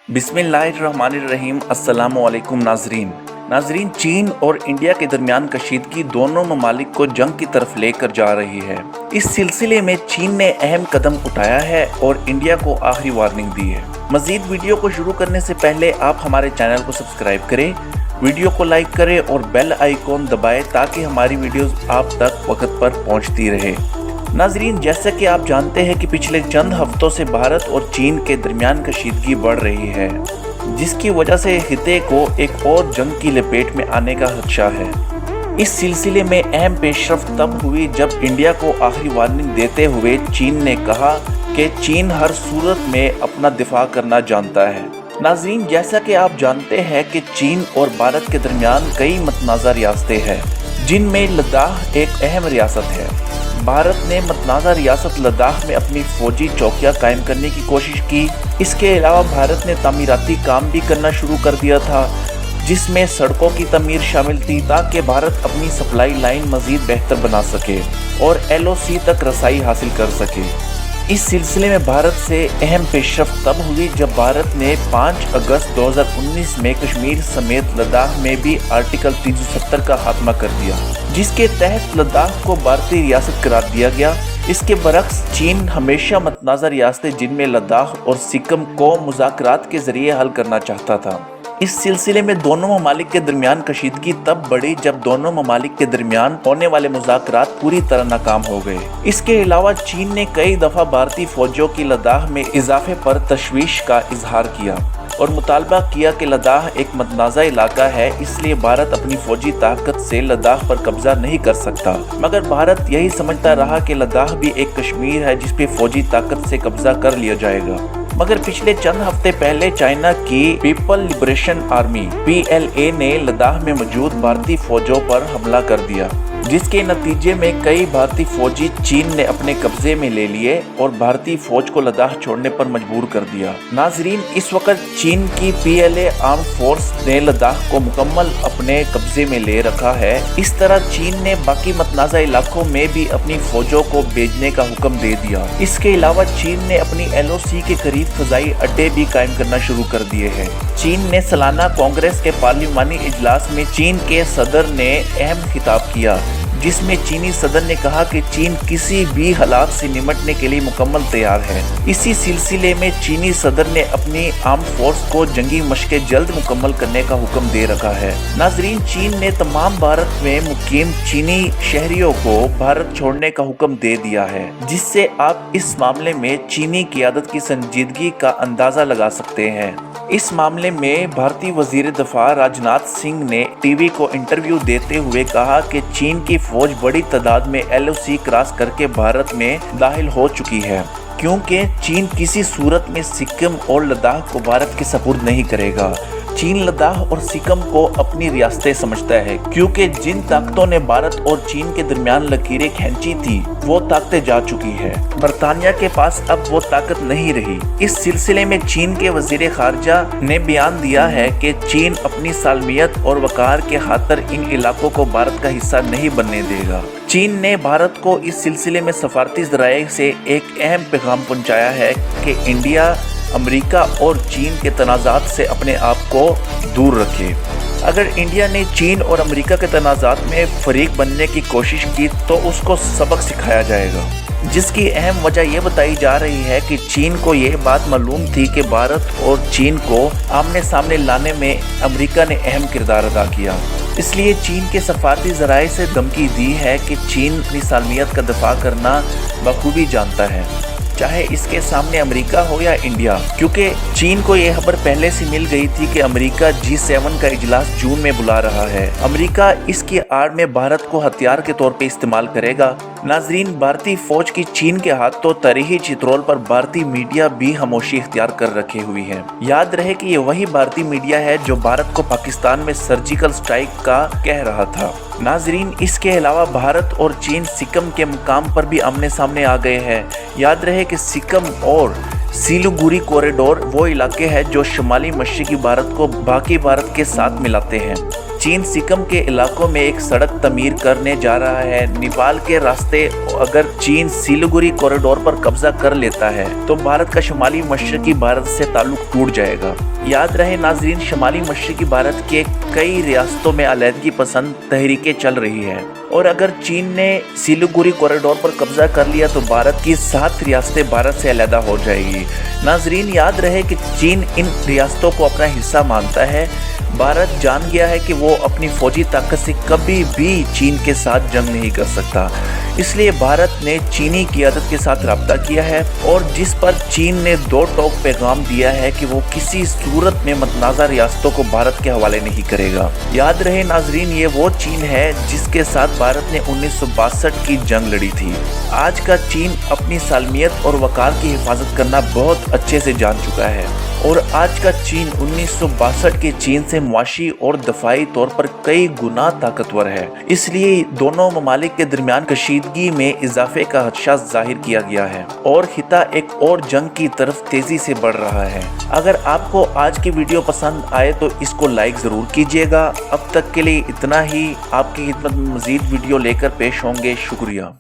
बिस्मिल्लाहिर्रहमानिर्रहीम। अस्सलामुअलैकुम नाजरीन, चीन और इंडिया के दरमियान कशीदगी दोनों ममालिक को जंग की तरफ लेकर जा रही है। इस सिलसिले में चीन ने अहम कदम उठाया है और इंडिया को आखिरी वार्निंग दी है। मजीद वीडियो को शुरू करने से पहले आप हमारे चैनल को सब्सक्राइब करें, वीडियो को लाइक करें और बेल आइकॉन दबाएं ताकि हमारी वीडियोस आप तक वक्त पर पहुंचती रहे। नाजरीन, जैसा कि आप जानते हैं कि पिछले चंद हफ्तों से भारत और चीन के दरमियान कशीदगी बढ़ रही है, जिसकी वजह से खिते को एक और जंग की लपेट में आने का खदशा है। इस सिलसिले में अहम पेशरफ्त तब हुई जब इंडिया को आखिरी वार्निंग देते हुए चीन ने कहा कि चीन हर सूरत में अपना दिफा करना जानता है। नाजरीन, जैसा कि आप जानते हैं कि चीन और भारत के दरमियान कई मतनाज़ा रियासतें हैं, जिनमें लद्दाख एक अहम रियासत है। भारत ने मतनाज़ा रियासत लद्दाख में अपनी फौजी चौकियां कायम करने की कोशिश की। इसके अलावा भारत ने तामीराती काम भी करना शुरू कर दिया था, जिसमें सड़कों की तमीर शामिल थी ताकि भारत अपनी सप्लाई लाइन मज़ीद बेहतर बना सके और LOC तक रसाई हासिल कर सके। इस सिलसिले में भारत से अहम पेशरफ्त तब हुई जब भारत ने 5 अगस्त 2019 में कश्मीर समेत लद्दाख में भी आर्टिकल 370 का खात्मा कर दिया, जिसके तहत लद्दाख को भारतीय रियासत करार दिया गया। इसके बरक्स चीन हमेशा मतनाज़ा रियासतें जिनमें लद्दाख और सिक्किम को मुज़ाकरात के जरिए हल करना चाहता था। इस सिलसिले में दोनों ममालिक के दरमियान कशीदगी तब बढ़ी जब दोनों ममालिक के दरमियान होने वाले मुज़ाकरात पूरी तरह नाकाम हो गए। इसके अलावा चीन ने कई दफ़ा भारतीय फौजियों की लद्दाख में इजाफे पर तशवीश का इजहार किया और मुतालबा किया कि लद्दाख एक मतनाज़ा इलाका है, इसलिए भारत अपनी फौजी ताकत से लद्दाख पर कब्जा नहीं कर सकता। मगर भारत यही समझता रहा कि लद्दाख भी एक कश्मीर है जिस पे फौजी ताकत से कब्जा कर लिया जाएगा। मगर पिछले चंद हफ्ते पहले चाइना की पीपल लिबरेशन आर्मी PLA ने लद्दाख में मौजूद भारतीय फौजों पर हमला कर दिया, जिसके नतीजे में कई भारतीय फौजी चीन ने अपने कब्जे में ले लिए और भारतीय फौज को लद्दाख छोड़ने पर मजबूर कर दिया। नाजरीन, इस वक्त चीन की PLA आर्म फोर्स ने लद्दाख को मुकम्मल अपने कब्जे में ले रखा है। इस तरह चीन ने बाकी मतनाज़ा इलाकों में भी अपनी फौजों को भेजने का हुक्म दे दिया। इसके अलावा चीन ने अपनी LOC के करीब फजाई अड्डे भी कायम करना शुरू कर दिए हैं। चीन ने सालाना कांग्रेस के पार्लिमानी इजलास में चीन के सदर ने अहम खिताब किया, जिसमें चीनी सदर ने कहा कि चीन किसी भी हालात से निपटने के लिए मुकम्मल तैयार है। इसी सिलसिले में चीनी सदर ने अपनी आर्म फोर्स को जंगी मशक़ें जल्द मुकम्मल करने का हुक्म दे रखा है। नाजरीन, चीन ने तमाम भारत में मुकीम चीनी शहरियों को भारत छोड़ने का हुक्म दे दिया है, जिससे आप इस मामले में चीनी क़यादत की संजीदगी का अंदाज़ा लगा सकते हैं। इस मामले में भारतीय वजीर दफा राजनाथ सिंह ने टीवी को इंटरव्यू देते हुए कहा कि चीन की फौज बड़ी तादाद में LOC क्रॉस करके भारत में दाखिल हो चुकी है, क्योंकि चीन किसी सूरत में सिक्किम और लद्दाख को भारत के सपुर्द नहीं करेगा। चीन लद्दाख और सिक्किम को अपनी रियासतें समझता है, क्योंकि जिन ताकतों ने भारत और चीन के दरमियान लकीरें खींची थी वो ताकतें जा चुकी है। बरतानिया के पास अब वो ताकत नहीं रही। इस सिलसिले में चीन के वजीर खारजा ने बयान दिया है कि चीन अपनी सालमियत और वकार के खातिर इन इलाकों को भारत का हिस्सा नहीं बनने देगा। चीन ने भारत को इस सिलसिले में सफारती ज़राए से एक अहम पैगाम पहुँचाया है कि इंडिया अमेरिका और चीन के तनाज़ात से अपने आप को दूर रखे। अगर इंडिया ने चीन और अमेरिका के तनाज़ात में फरीक बनने की कोशिश की तो उसको सबक सिखाया जाएगा, जिसकी अहम वजह यह बताई जा रही है कि चीन को यह बात मालूम थी कि भारत और चीन को आमने सामने लाने में अमेरिका ने अहम किरदार अदा किया। इसलिए चीन के सफारती ज़राए से धमकी दी है कि चीन अपनी सालमियत का दफा करना बखूबी जानता है, चाहे इसके सामने अमेरिका हो या इंडिया, क्योंकि चीन को यह खबर पहले से मिल गई थी कि अमेरिका G7 का इजलास जून में बुला रहा है। अमेरिका इसकी आड़ में भारत को हथियार के तौर पे इस्तेमाल करेगा। नाजरीन, भारतीय फौज की चीन के हाथों तारीखी चित्रोल पर भारतीय मीडिया भी खामोशी इख्तियार कर रखे हुई है। याद रहे कि ये वही भारतीय मीडिया है जो भारत को पाकिस्तान में सर्जिकल स्ट्राइक का कह रहा था। नाजरीन, इसके अलावा भारत और चीन सिक्किम के मुकाम पर भी आमने सामने आ गए हैं। याद रहे कि सिक्किम और सिलीगुड़ी कॉरिडोर वो इलाके हैं जो शुमाली मशरकी भारत को बाकी भारत के साथ मिलाते हैं। चीन सिक्किम के इलाकों में एक सड़क तमीर करने जा रहा है। नेपाल के रास्ते अगर चीन सिलीगुड़ी कॉरिडोर पर कब्जा कर लेता है तो भारत का शुमाली मशरकी भारत से ताल्लुक टूट जाएगा। याद रहे नाजरीन, शुमाली मशरकी भारत के कई रियासतों में अलहदगी पसंद तहरीकें चल रही है और अगर चीन ने सिलीगुड़ी कॉरिडोर पर कब्जा कर लिया तो भारत की 7 रियासतें भारत से अलहदा हो जाएगी। नाजरीन, याद रहे कि चीन इन रियासतों को अपना हिस्सा मानता है। भारत जान गया है कि वो अपनी फौजी ताकत से कभी भी चीन के साथ जंग नहीं कर सकता, इसलिए भारत ने चीनी क़ियादत के साथ रब्ता किया है और जिस पर चीन ने दो टोक पैगाम दिया है कि वो किसी सूरत में मतनाज़ा रियासतों को भारत के हवाले नहीं करेगा। याद रहे नाजरीन, ये वो चीन है जिसके साथ भारत ने 1962 की जंग लड़ी थी। आज का चीन अपनी सालमियत और वक़ार की हिफाजत करना बहुत अच्छे से जान चुका है और आज का चीन 1962 के चीन से मुआशी और दफाई तौर पर कई गुना ताकतवर है। इसलिए दोनों ममालिक के दरमियान कशीदगी में इजाफे का खदशा जाहिर किया गया है और खिता एक और जंग की तरफ तेजी से बढ़ रहा है। अगर आपको आज की वीडियो पसंद आए तो इसको लाइक ज़रूर कीजिएगा। अब तक के लिए इतना ही। आपकी खिदमत में मज़ीद वीडियो लेकर पेश होंगे। शुक्रिया।